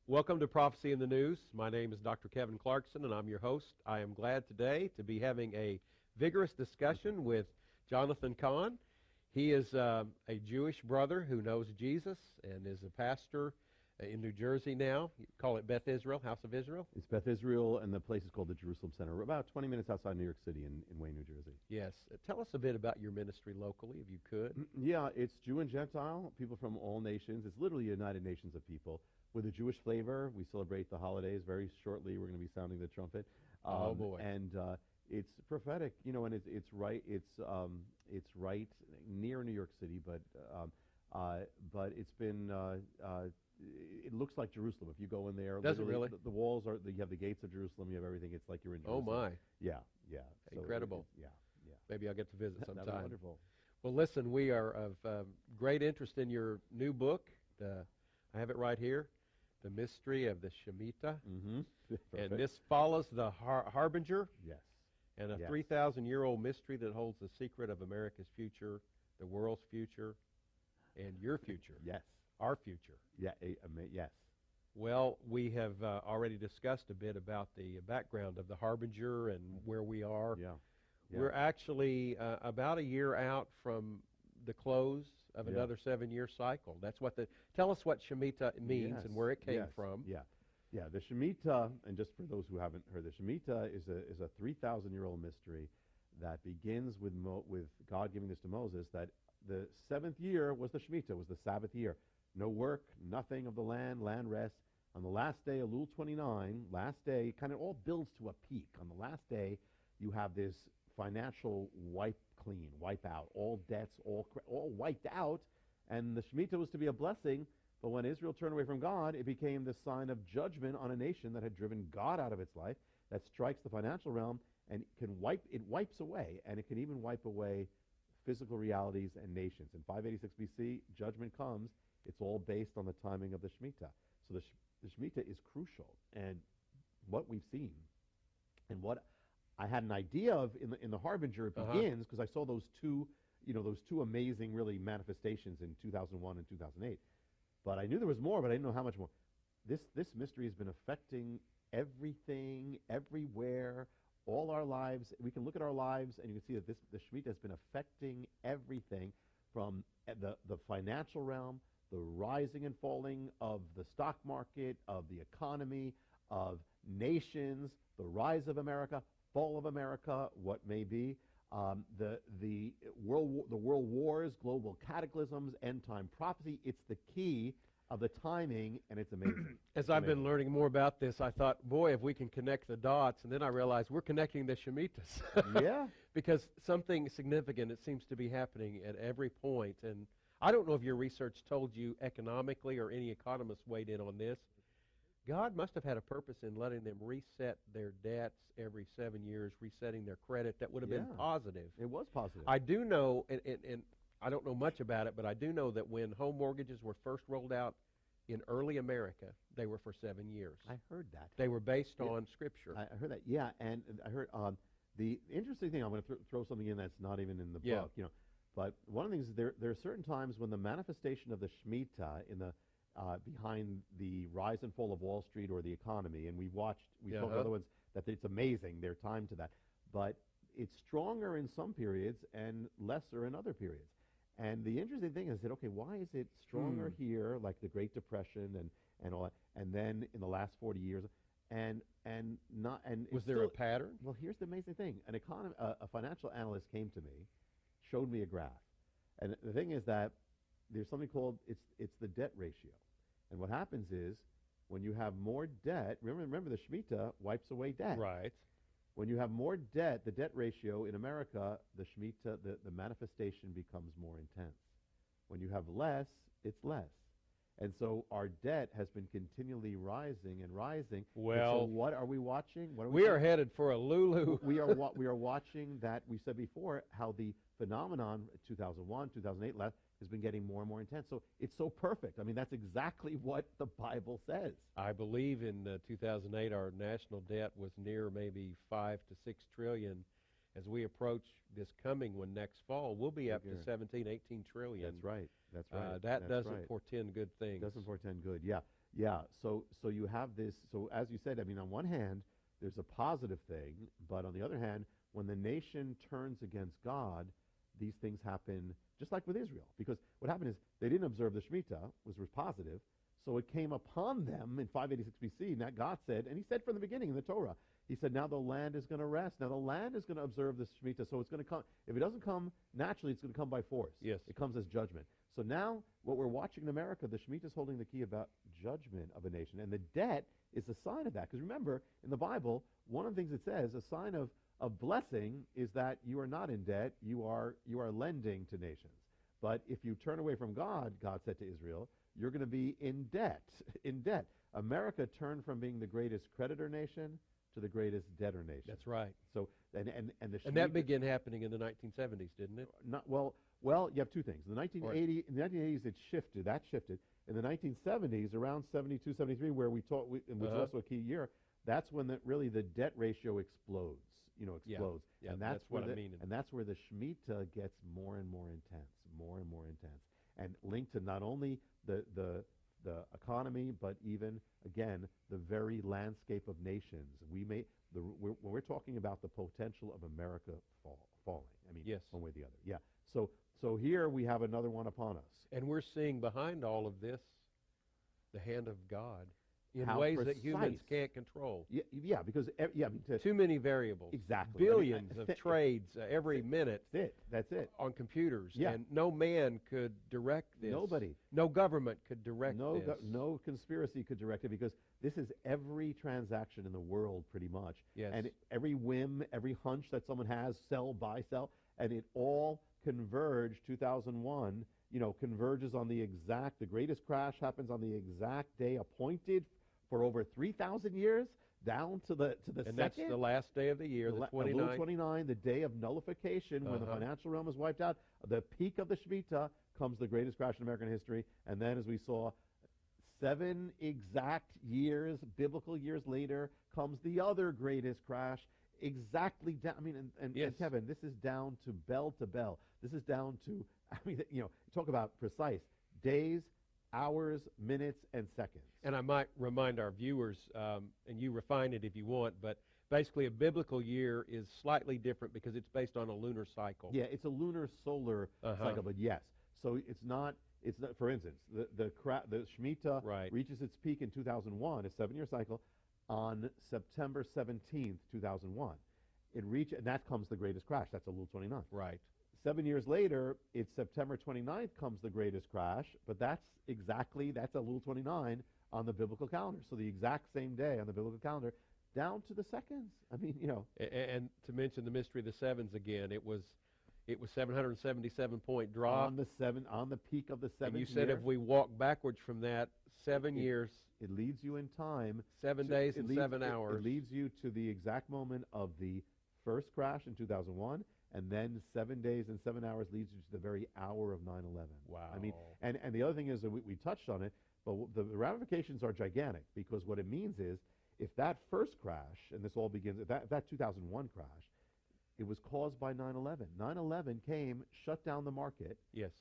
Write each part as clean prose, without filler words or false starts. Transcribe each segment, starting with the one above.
Welcome to Prophecy in the News. My name is Dr. Kevin Clarkson, and I'm your host. I am glad today to be having a vigorous discussion with Jonathan Kahn. He is a Jewish brother who knows Jesus and is a pastor in New Jersey now. You call it Beth Israel, House of Israel? It's Beth Israel, and the place is called the Jerusalem Center. We're about 20 minutes outside New York City in Wayne, New Jersey. Yes. Tell us a bit about your ministry locally, if you could. Yeah, it's Jew and Gentile, people from all nations. It's literally a United Nations of people. With a Jewish flavor, we celebrate the holidays. Very shortly, we're going to be sounding the trumpet. Oh boy! And it's prophetic, and it's right. It's right near New York City, but it's been. It looks like Jerusalem. If you go in there, does it really? The walls are. You have the gates of Jerusalem. You have everything. It's like you're in Jerusalem. Oh my! Yeah. Incredible. So yeah. Maybe I'll get to visit sometime. That'd be wonderful. Well, listen, we are of great interest in your new book. I have it right here. The Mystery of the Shemitah. Mm-hmm. And this follows the Harbinger. Yes. And a 3,000-year-old mystery that holds the secret of America's future, the world's future, and your future. Yes. Our future. Yeah. Yes. Well, we have already discussed a bit about the background of the Harbinger and where we are. Yeah. We're actually about a year out from the close of another 7-year cycle. That's what tell us what Shemitah means and where it came from. Yeah. The Shemitah, and just for those who haven't heard, the Shemitah is a 3,000-year-old mystery that begins with God giving this to Moses, that the 7th year was the Shemitah, was the Sabbath year. No work, nothing of the land rest. On the last day, Elul 29, last day, kind of all builds to a peak. On the last day, you have this financial wipe out, all debts, all wiped out, and the Shemitah was to be a blessing, but when Israel turned away from God, it became the sign of judgment on a nation that had driven God out of its life, that strikes the financial realm, and it wipes away, and it can even wipe away physical realities and nations. In 586 BC, judgment comes. It's all based on the timing of the Shemitah. So the Shemitah is crucial, and what we've seen, and what I had an idea of in the Harbinger. It begins because I saw those two amazing really manifestations in 2001 and 2008. But I knew there was more, but I didn't know how much more. This mystery has been affecting everything, everywhere, all our lives. We can look at our lives and you can see that the Shemitah has been affecting everything from the financial realm, the rising and falling of the stock market, of the economy, of nations, the rise of America, fall of America, what may be, the world wars, global cataclysms, end time prophecy. It's the key of the timing, and it's amazing. As I've been learning more about this, I thought, boy, if we can connect the dots, and then I realized we're connecting the Shemitahs. Yeah. Because something significant, it seems to be happening at every point. And I don't know if your research told you economically or any economist weighed in on this. God must have had a purpose in letting them reset their debts every 7 years, resetting their credit. That would have been positive. It was positive. I do know, and I don't know much about it, but I do know that when home mortgages were first rolled out in early America, they were for 7 years. I heard that. They were based on Scripture. I heard that, yeah, and I heard the interesting thing, I'm going to throw something in that's not even in the book, but one of the things is there are certain times when the manifestation of the Shemitah in the behind the rise and fall of Wall Street or the economy, and we spoke of other ones, that it's amazing, their time to that. But it's stronger in some periods and lesser in other periods. And the interesting thing is that, okay, why is it stronger here, like the Great Depression and all that, and then in the last 40 years, and not? And was there a pattern? Well, here's the amazing thing. A financial analyst came to me, showed me a graph, and the thing is that there's something called it's the debt ratio. And what happens is, when you have more debt, remember the Shemitah wipes away debt. Right. When you have more debt, the debt ratio in America, the Shemitah, the manifestation becomes more intense. When you have less, it's less. And so our debt has been continually rising and rising. Well, and so what are we watching? We are headed for a Lulu. we are watching that. We said before how the phenomenon 2001, 2008 has been getting more and more intense. So it's so perfect. I mean, that's exactly what the Bible says. I believe in 2008 our national debt was near maybe 5 to 6 trillion. As we approach this coming one next fall, we'll be up to 17, 18 trillion. That's right. That doesn't portend good things. Doesn't portend good. Yeah. Yeah, so you have this. So as you said, I mean, on one hand, there's a positive thing, but on the other hand, when the nation turns against God, these things happen just like with Israel. Because what happened is they didn't observe the Shemitah, which was positive, so it came upon them in 586 BC, and that God said, and he said from the beginning in the Torah, he said, now the land is going to rest. Now the land is going to observe the Shemitah, so it's going to come. If it doesn't come naturally, it's going to come by force. Yes. It comes as judgment. So now what we're watching in America, the Shemitah is holding the key about judgment of a nation, and the debt is a sign of that. Because remember, in the Bible, one of the things it says, a sign of blessing is that you are not in debt, you are lending to nations. But if you turn away from God, God said to Israel, you're going to be in debt, in debt. America turned from being the greatest creditor nation to the greatest debtor nation. That's right. So the and that began happening in the 1970s, didn't it? Well, you have two things. In the 1980s, it shifted. That shifted. In the 1970s, around 72, 73, where we taught, which was also a key year, that's when really the debt ratio explodes. Explodes. Yeah, and that's what I mean. And that's where the Shemitah gets more and more intense, more and more intense, and linked to not only the economy, but even again the very landscape of nations. When we're talking about the potential of America falling. I mean, yes. One way or the other. Yeah. So here we have another one upon us. And we're seeing behind all of this the hand of God in How ways precise. that humans can't control. Yeah, because too many variables. Exactly. Billions of trades every minute. That's it. On computers. Yeah. And no man could direct this. Nobody. No government could direct this. No conspiracy could direct it, because this is every transaction in the world pretty much. Yes. And every whim, every hunch that someone has, sell, buy, sell, and it all converged 2001, converges on the greatest crash happens on the exact day appointed for over 3,000 years, down to the and second. that's the last day of the year, the 29th. 29, the day of nullification, when the financial realm is wiped out. The peak of the Shemitah comes the greatest crash in American history, and then, as we saw, 7 exact years, biblical years later, comes the other greatest crash. Exactly down. I mean, and Kevin, this is down to bell to bell. This is down to, talk about precise days, hours, minutes, and seconds. And I might remind our viewers, and you refine it if you want, but basically a biblical year is slightly different because it's based on a lunar cycle. Yeah, it's a lunar solar cycle, but yes. So it's not, for instance, the Shemitah reaches its peak in 2001, a 7-year cycle, on September 17th, 2001. And that comes the greatest crash. That's Elul 29. Right. 7 years later, it's September 29th comes the greatest crash, but that's Elul 29 on the biblical calendar. So the exact same day on the biblical calendar, down to the seconds. I mean, And to mention the mystery of the sevens again, it was 777-point drop. On the peak of the 7th And you said year, if we walk backwards from that 7 years, it leads you in time. 7 days and 7 hours. It leads you to the exact moment of the first crash in 2001, and then 7 days and 7 hours leads you to the very hour of 9/11. Wow. I mean, and the other thing is that we touched on it, but the ramifications are gigantic, because what it means is if that first crash, and this all begins, if that 2001 crash, it was caused by 9/11. 9/11 came, shut down the market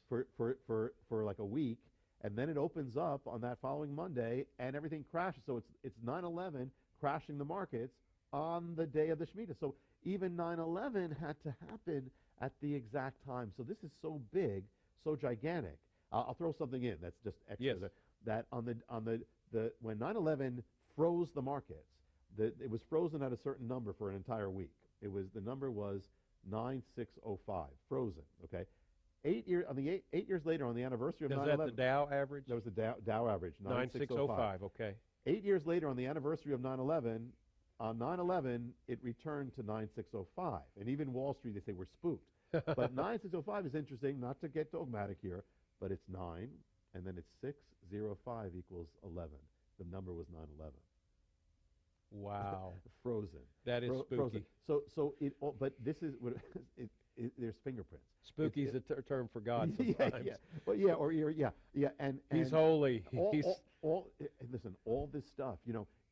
for like a week, and then it opens up on that following Monday, and everything crashes. So it's 9/11 crashing the markets on the day of the Shemitah. So even 9/11 had to happen at the exact time. So this is so big, so gigantic. I'll throw something in that's just extra. Yes. That on the when 9/11 froze the markets, it was frozen at a certain number for an entire week. The number was 9605, frozen. Okay. 8 years later, on the anniversary of 9/11. Is that the Dow average? That was the Dow average, 9605. Okay. 8 years later, on the anniversary of 9/11, on 9/11, it returned to 9605. And even Wall Street, they say, we're spooked. But 9605 is interesting, not to get dogmatic here, but it's 9, and then it's 605 equals 11. The number was 9/11. Wow. Frozen. That is spooky. Frozen. But this is what there's fingerprints. Spooky is a term for God sometimes. And He's holy. Listen, all this stuff,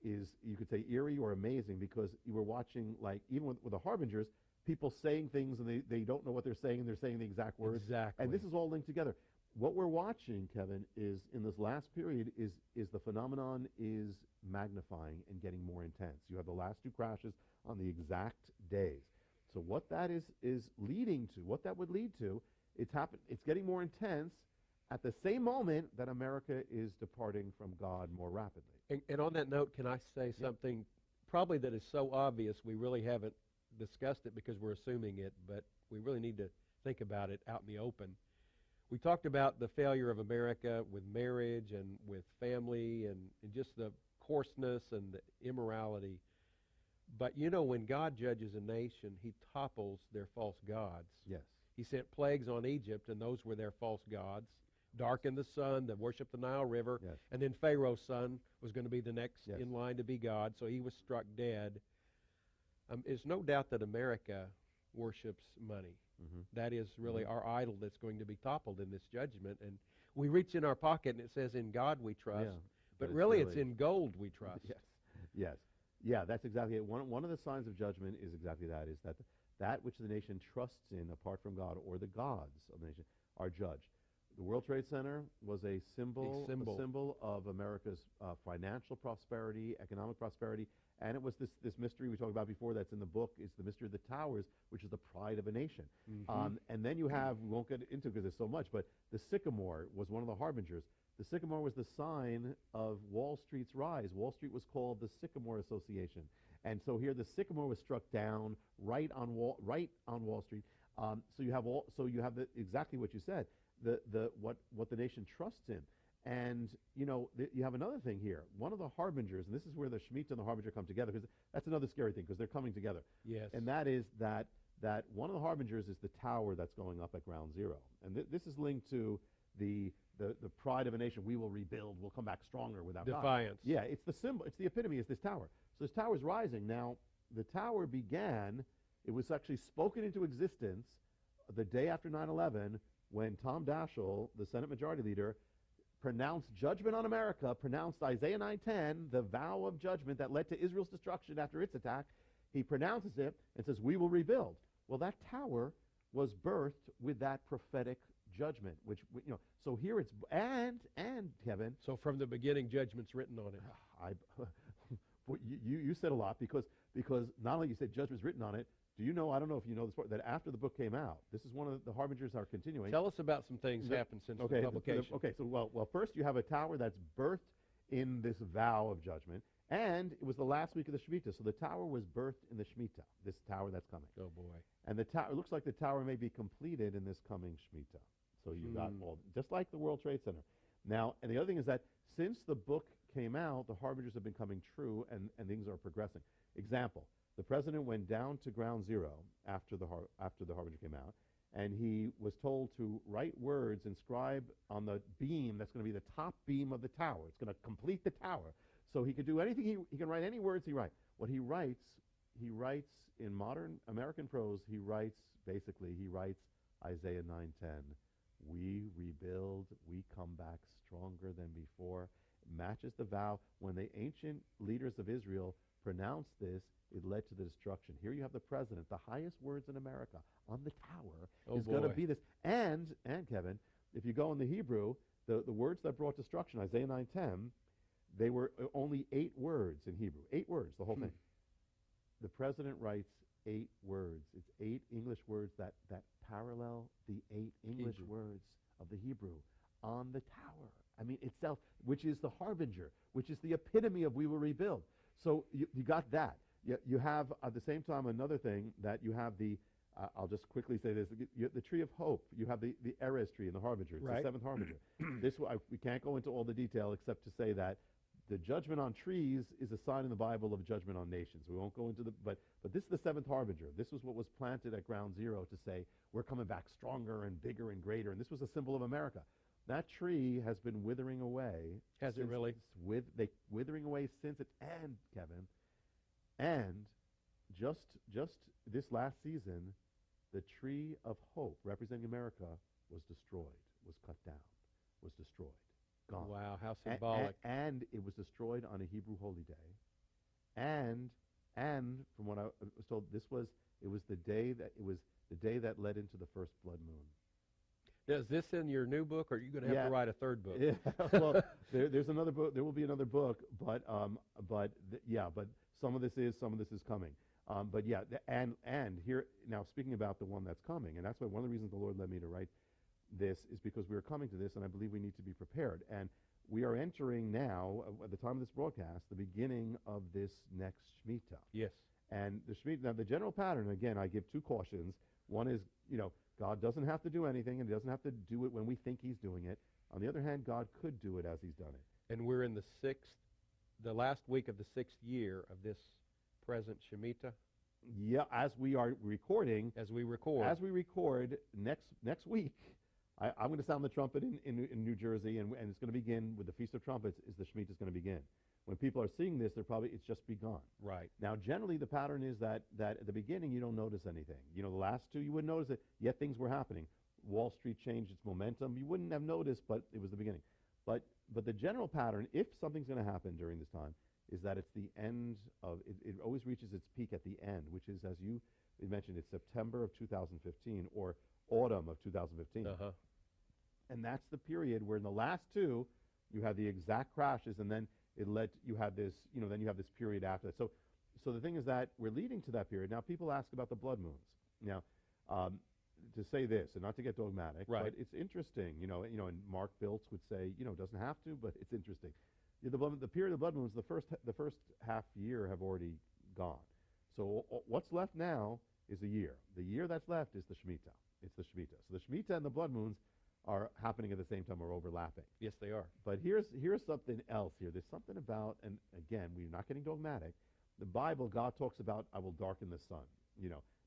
is, you could say, eerie or amazing, because you were watching, like, even with the harbingers, people saying things and they don't know what they're saying, and they're saying the exact words. Exactly. And this is all linked together. what we're watching, Kevin, is in this last period is the phenomenon is magnifying and getting more intense. You have the last two crashes on the exact days. So what that is leading to, what that would lead to, it's getting more intense at the same moment that America is departing from God more rapidly. And on that note, can I say something probably that is so obvious we really haven't discussed it because we're assuming it, but we really need to think about it out in the open. We talked about the failure of America with marriage and with family and just the coarseness and the immorality. But when God judges a nation, he topples their false gods. Yes. He sent plagues on Egypt, and those were their false gods. Darkened the sun, that worshiped the Nile River, Yes. and then Pharaoh's son was going to be the next Yes. in line to be God, so he was struck dead. There's no doubt that America worships money. Mm-hmm. That is really our idol that's going to be toppled in this judgment. And we reach in our pocket and it says, in God we trust. Yeah, but it's really it's in gold we trust. Yes. Yes. Yeah, that's exactly it. One of the signs of judgment is exactly that, is that which the nation trusts in apart from God, or the gods of the nation, are judged. The World Trade Center was a symbol of America's financial prosperity, economic prosperity, and it was this mystery we talked about before that's in the book. It's the mystery of the towers, which is the pride of a nation. Mm-hmm. And then you have, we won't get into it because there's so much, but the sycamore was one of the harbingers. The sycamore was the sign of Wall Street's rise. Wall Street was called the Sycamore Association. And so here the sycamore was struck down right on Wall Street. So you have exactly what you said. What the nation trusts in. And, you have another thing here. One of the harbingers, and this is where the Shemitah and the harbinger come together, because that's another scary thing, because they're coming together. Yes. And that is that one of the harbingers is the tower that's going up at ground zero. And this is linked to the pride of a nation. We will rebuild. We'll come back stronger without defiance. God. Yeah, it's the symbol. It's the epitome. Is this tower. So this tower is rising. Now, the tower began, it was actually spoken into existence the day after 9/11, when Tom Daschle, the Senate Majority Leader, pronounced judgment on America, pronounced Isaiah 9:10, the vow of judgment that led to Israel's destruction after its attack. He pronounces it and says, we will rebuild. Well, that tower was birthed with that prophetic judgment, which, so here it's, and Kevin. So from the beginning, judgment's written on it. You said a lot, because not only you said judgment's written on it, do you know, I don't know if you know this part, that after the book came out, this is one of the harbingers are continuing. Tell us about some things happened since the publication. So first you have a tower that's birthed in this vow of judgment, and it was the last week of the Shemitah. So the tower was birthed in the Shemitah, this tower that's coming. Oh, boy. And the tower, it looks like the tower may be completed in this coming Shemitah. So you got all, just like the World Trade Center. Now, and the other thing is that since the book came out, the harbingers have been coming true, and things are progressing. Example. The president went down to ground zero after the harbinger came out, and he was told to write words, inscribe on the beam that's going to be the top beam of the tower. It's going to complete the tower. So he could do anything. He can write any words he writes. What he writes in modern American prose. He writes Isaiah 9:10. We rebuild. We come back stronger than before. It matches the vow. When the ancient leaders of Israel pronounced this, it led to the destruction. Here you have the president, the highest words in America, on the tower is going to be this. And Kevin, if you go in the Hebrew, the words that brought destruction, Isaiah 9:10, they were only 8 words in Hebrew. 8 words, the whole thing. The president writes 8 words. It's 8 English words that parallel the 8 English words of the Hebrew on the tower. I mean, itself, which is the harbinger, which is the epitome of we will rebuild. So you got that. You have, at the same time, another thing, that you have the, I'll just quickly say this, the tree of hope. You have the Erez tree in the harbinger. It's the 7th harbinger. We can't go into all the detail except to say that the judgment on trees is a sign in the Bible of judgment on nations. We won't go into but this is the 7th harbinger. This was what was planted at ground zero to say, we're coming back stronger and bigger and greater. And this was a symbol of America. That tree has been withering away. Has it really? Withering away since it, and Kevin, and just this last season, the tree of hope representing America was destroyed, was cut down, was destroyed, gone. Wow, how symbolic. And it was destroyed on a Hebrew holy day. And from what I was told, it was the day that led into the first blood moon. Now, is this in your new book, or are you going to have Yeah. to write a third book? Yeah, well, there's another book. There will be another book, but some of this is coming. But yeah, and here now speaking about the one that's coming, and that's why one of the reasons the Lord led me to write this is because we are coming to this, and I believe we need to be prepared. And we are entering now, at the time of this broadcast, the beginning of this next Shemitah. Yes. And the Shemitah, now the general pattern, again, I give two cautions. One is, God doesn't have to do anything, and he doesn't have to do it when we think he's doing it. On the other hand, God could do it as he's done it. And we're in the last week of the 6th year of this present Shemitah. Yeah, as we are recording. As we record next week, I'm going to sound the trumpet in New Jersey, and it's going to begin with the Feast of Trumpets. The Shemitah is going to begin. When people are seeing this, it's just begun. Right. Now, generally, the pattern is that at the beginning you don't notice anything. The last two you wouldn't notice it, yet things were happening. Wall Street changed its momentum. You wouldn't have noticed, but it was the beginning. But the general pattern, if something's going to happen during this time, is that it's the end of it always reaches its peak at the end, which is, as you mentioned, it's September of 2015 or autumn of 2015. Uh-huh. And that's the period where in the last two you have the exact crashes, and then you have this, then you have this period after that. So the thing is that we're leading to that period. Now, people ask about the blood moons. Now, to say this, and not to get dogmatic, right. but it's interesting, and Mark Biltz would say, it doesn't have to, but it's interesting. The period of blood moons, the first half year have already gone. So what's left now is a year. The year that's left is the Shemitah. It's the Shemitah. So the Shemitah and the blood moons are happening at the same time or overlapping. Yes, they are. But here's something else here. There's something about, and again, we're not getting dogmatic. The Bible, God talks about, I will darken the sun.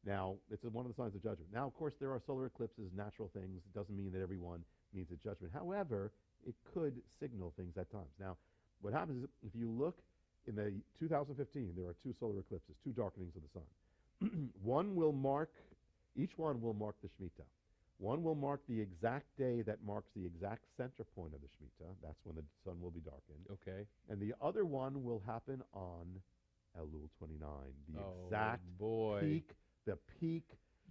Now, it's one of the signs of judgment. Now, of course, there are solar eclipses, natural things. It doesn't mean that everyone means a judgment. However, it could signal things at times. Now, what happens is if you look in the 2015, there are two solar eclipses, two darkenings of the sun. Each one will mark the Shemitah. One will mark the exact day that marks the exact center point of the Shemitah. That's when the sun will be darkened. Okay. And the other one will happen on Elul 29, the exact peak,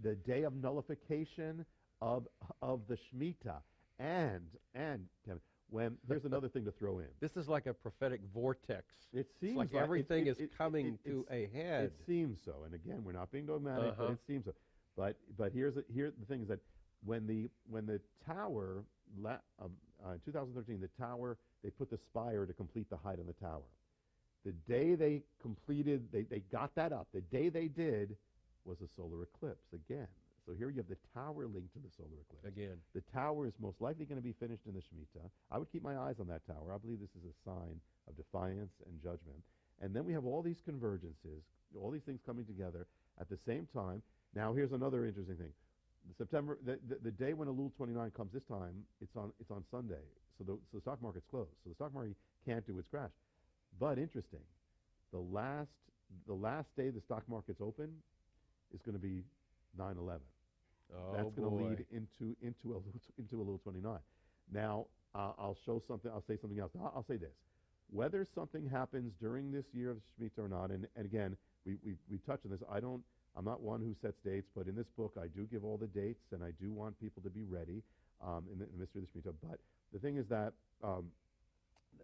the day of nullification of the Shemitah. And Kevin, here's another thing to throw in. This is like a prophetic vortex. It seems like everything is coming to a head. It seems so. And again, we're not being dogmatic, but it seems so. But here the thing is that when the tower in 2013, the tower, they put the spire to complete the height of the tower. The day they completed, they got that up. The day they did was a solar eclipse again. So here you have the tower linked to the solar eclipse. Again. The tower is most likely going to be finished in the Shemitah. I would keep my eyes on that tower. I believe this is a sign of defiance and judgment. And then we have all these convergences, all these things coming together at the same time. Now here's another interesting thing. The day when Elul 29 comes this time, it's on Sunday. So the stock market's closed. So the stock market can't do its crash. But interesting, the last day the stock market's open is going to be 9/11. Oh, that's going to lead into Elul 29. Now I'll say something else. I'll say this: whether something happens during this year of Shemitah or not, and again we touched on this. I'm not one who sets dates, but in this book I do give all the dates, and I do want people to be ready in the mystery of the Shemitah. But the thing is that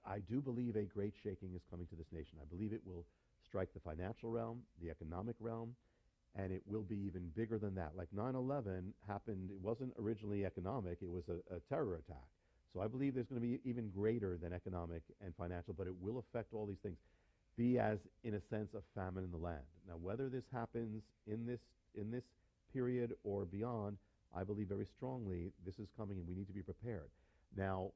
I do believe a great shaking is coming to this nation. I believe it will strike the financial realm, the economic realm, and it will be even bigger than that. Like 9/11 happened, it wasn't originally economic, it was a terror attack. So I believe there's going to be even greater than economic and financial, but it will affect all these things. Be as, in a sense, a famine in the land. Now, whether this happens in this period or beyond, I believe very strongly this is coming, and we need to be prepared. Now,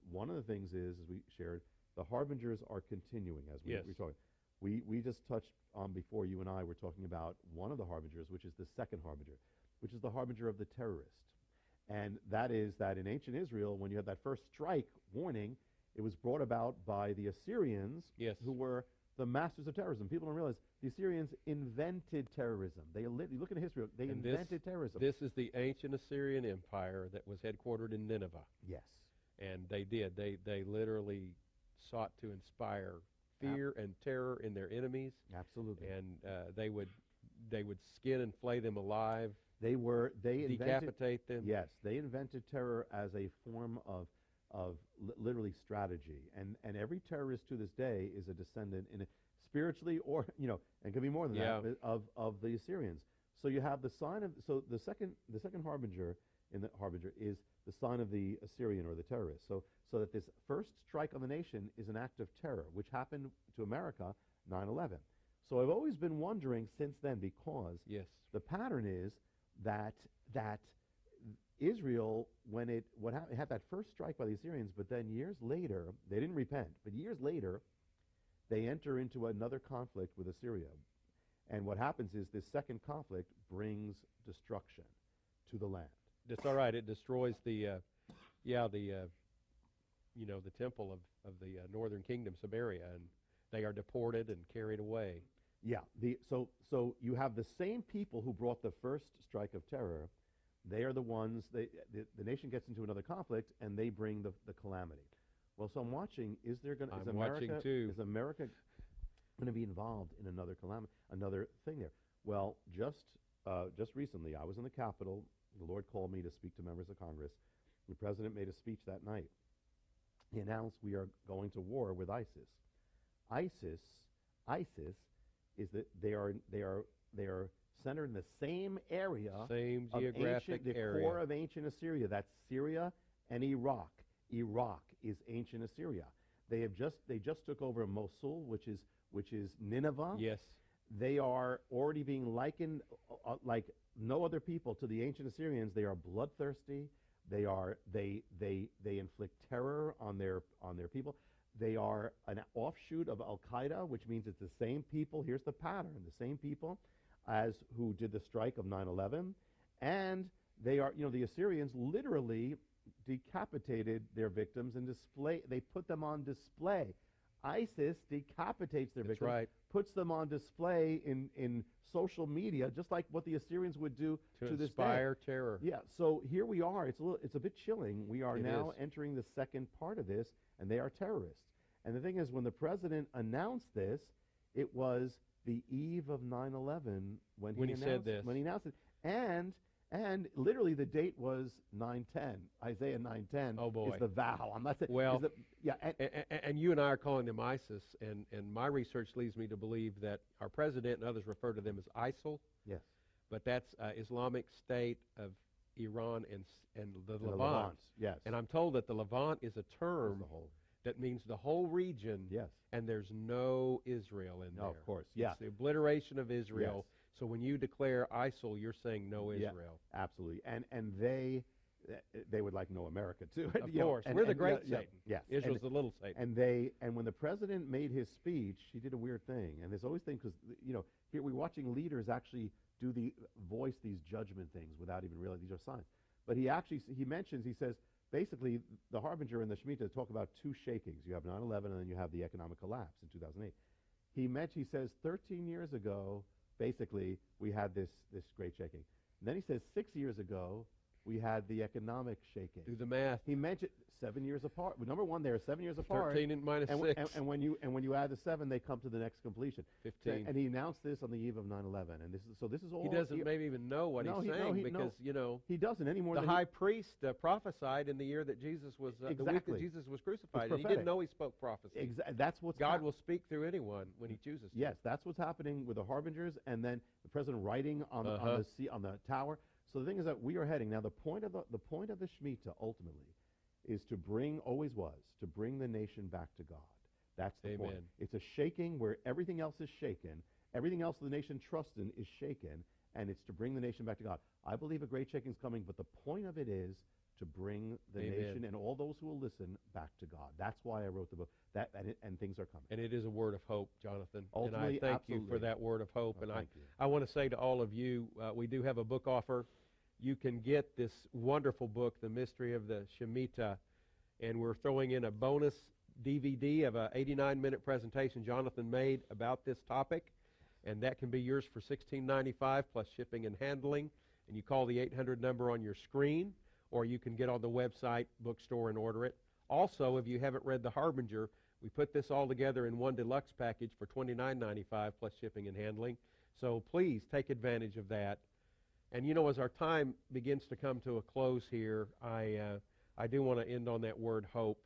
one of the things is, as we shared, the harbingers are continuing, as we're talking. We just touched on before, you and I were talking about one of the harbingers, which is the second harbinger, which is the harbinger of the terrorist. And that is that in ancient Israel, when you had that first strike warning, it was brought about by the Assyrians, who were the masters of terrorism. People don't realize the Assyrians invented terrorism. You look at history, they invented terrorism. This is the ancient Assyrian Empire that was headquartered in Nineveh. Yes. And they did. They literally sought to inspire fear and terror in their enemies. Absolutely. And they would skin and flay them alive They invented, decapitate them. yes, they invented terror as a form of literally strategy, and every terrorist to this day is a descendant in spiritually, or and could be more than that, of the Assyrians. So you have the sign of, so the second harbinger in the harbinger is the sign of the Assyrian or the terrorist. So that this first strike on the nation is an act of terror, which happened to America 9/11. So I've always been wondering since then, because the pattern is that Israel, when it had that first strike by the Assyrians, but then years later, they didn't repent, but years later, they enter into another conflict with Assyria. And what happens is this second conflict brings destruction to the land. That's all right. It destroys the temple of the northern kingdom, Samaria, and they are deported and carried away. Yeah. So you have the same people who brought the first strike of terror. They are the ones, the nation gets into another conflict, and they bring the calamity. Well, so I'm watching, is America going to be involved in another calamity, another thing there? Well, just recently, I was in the Capitol. The Lord called me to speak to members of Congress. The President made a speech that night. He announced we are going to war with ISIS. ISIS is that they are centered in the same area, same geographic area, the core of ancient Assyria. That's Syria and Iraq. Iraq is ancient Assyria. They just took over Mosul, which is Nineveh. Yes. They are already being likened like no other people to the ancient Assyrians. They are bloodthirsty. They inflict terror on their people. They are an offshoot of Al-Qaeda, which means it's the same people. Here's the pattern: the same people as who did the strike of 9/11, and they are, the Assyrians literally decapitated their victims and they put them on display. ISIS decapitates their victims, right, puts them on display in social media, just like what the Assyrians would do to this day. Inspire terror. Yeah, so here we are. It's a bit chilling. We are now entering the second part of this, and they are terrorists. And the thing is, when the president announced this, it was the eve of 9/11 when he said this. When he announced it, and literally the date was 9/10. Isaiah 9:10 Oh boy, is the vow. I'm not saying. Well, and you and I are calling them ISIS, and my research leads me to believe that our president and others refer to them as ISIL. Yes, but that's Islamic State of Iran and the Levant. Yes, and I'm told that the Levant is a term that means the whole region. Yes, and there's no Israel in there. Of course, it's the obliteration of Israel. Yes. So when you declare ISIL, you're saying no Israel. Yeah, absolutely, and they would like no America too. Of course, we're the great Satan. Yes, Israel's the little Satan. And when the president made his speech, he did a weird thing. And there's always things, because here we're watching leaders actually voice these judgment things without even realizing these are signs. But he says basically the harbinger and the Shemitah talk about two shakings. You have 9/11, and then you have the economic collapse in 2008. He says 13 years ago, basically, we had this great shaking. And then he says 6 years ago, we had the economic shaking. Do the math. He mentioned 7 years apart. Well, number one, they're 7 years apart. 13 and minus 6. And when you add the 7, they come to the next completion. 15. And he announced this on the eve of 9/11. And this is all. He doesn't maybe even know what he's saying because he doesn't anymore. The high priest prophesied in the year that Jesus was the week that Jesus was crucified. And he didn't know he spoke prophecy. That's what's God will speak through anyone when He chooses to. Yes, that's what's happening with the harbingers, and then the president writing on the tower. So the thing is that we are heading now. The point of the Shemitah ultimately is to bring the nation back to God. That's the point. It's a shaking where everything else is shaken. Everything else the nation trusts in is shaken, and it's to bring the nation back to God. I believe a great shaking is coming, but the point of it is to bring the nation and all those who will listen back to God. That's why I wrote the book. And things are coming. And it is a word of hope, Jonathan. Ultimately, and I thank you for that word of hope. And I want to say to all of you, we do have a book offer. You can get this wonderful book, The Mystery of the Shemitah, and we're throwing in a bonus DVD of an 89-minute presentation Jonathan made about this topic, and that can be yours for $16.95 plus shipping and handling. And you call the 800 number on your screen, or you can get on the website, bookstore, and order it. Also, if you haven't read The Harbinger, we put this all together in one deluxe package for $29.95 plus shipping and handling. So please take advantage of that. And as our time begins to come to a close here, I do want to end on that word hope.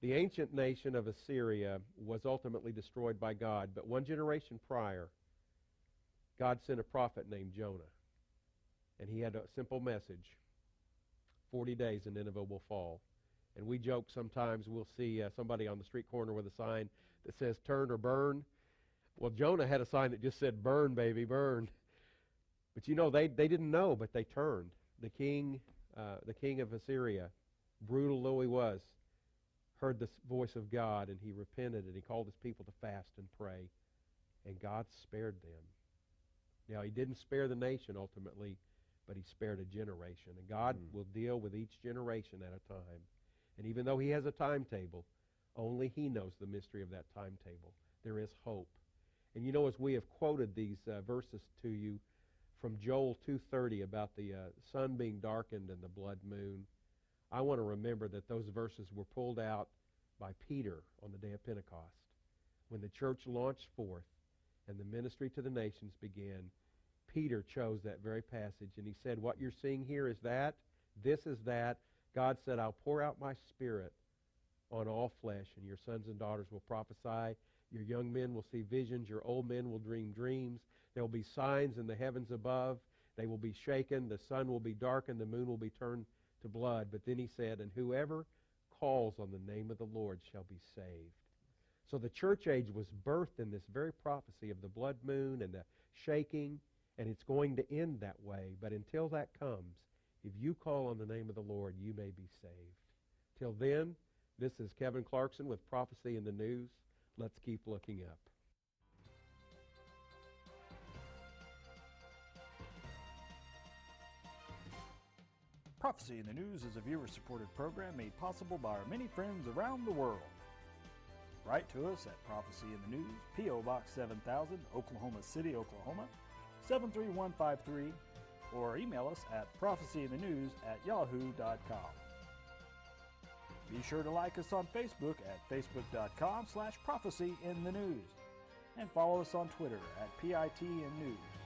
The ancient nation of Assyria was ultimately destroyed by God, but one generation prior, God sent a prophet named Jonah. And he had a simple message: 40 days and Nineveh will fall. And we joke sometimes, we'll see somebody on the street corner with a sign that says turn or burn. Well, Jonah had a sign that just said burn, baby, burn. But they didn't know, but they turned. The king of Assyria, brutal though he was, heard the voice of God, and he repented, and he called his people to fast and pray, and God spared them. Now, he didn't spare the nation ultimately, but he spared a generation, and God will deal with each generation at a time. And even though he has a timetable, only he knows the mystery of that timetable. There is hope. And as we have quoted these verses to you from Joel 2:30 about the sun being darkened and the blood moon, I want to remember that those verses were pulled out by Peter on the day of Pentecost. When the church launched forth and the ministry to the nations began, Peter chose that very passage, and he said, what you're seeing here is that, this is that. God said, I'll pour out my Spirit on all flesh, and your sons and daughters will prophesy, your young men will see visions, your old men will dream dreams, there will be signs in the heavens above, they will be shaken, the sun will be darkened, the moon will be turned to blood. But then he said, and whoever calls on the name of the Lord shall be saved. So the church age was birthed in this very prophecy of the blood moon and the shaking, and it's going to end that way. But until that comes, if you call on the name of the Lord, you may be saved. Till then, this is Kevin Clarkson with Prophecy in the News. Let's keep looking up. Prophecy in the News is a viewer-supported program made possible by our many friends around the world. Write to us at Prophecy in the News, P.O. Box 7000, Oklahoma City, Oklahoma, 73153, or email us at prophecyinthenews@yahoo.com. Be sure to like us on Facebook at facebook.com/prophecyinthenews, and follow us on Twitter at PITN News.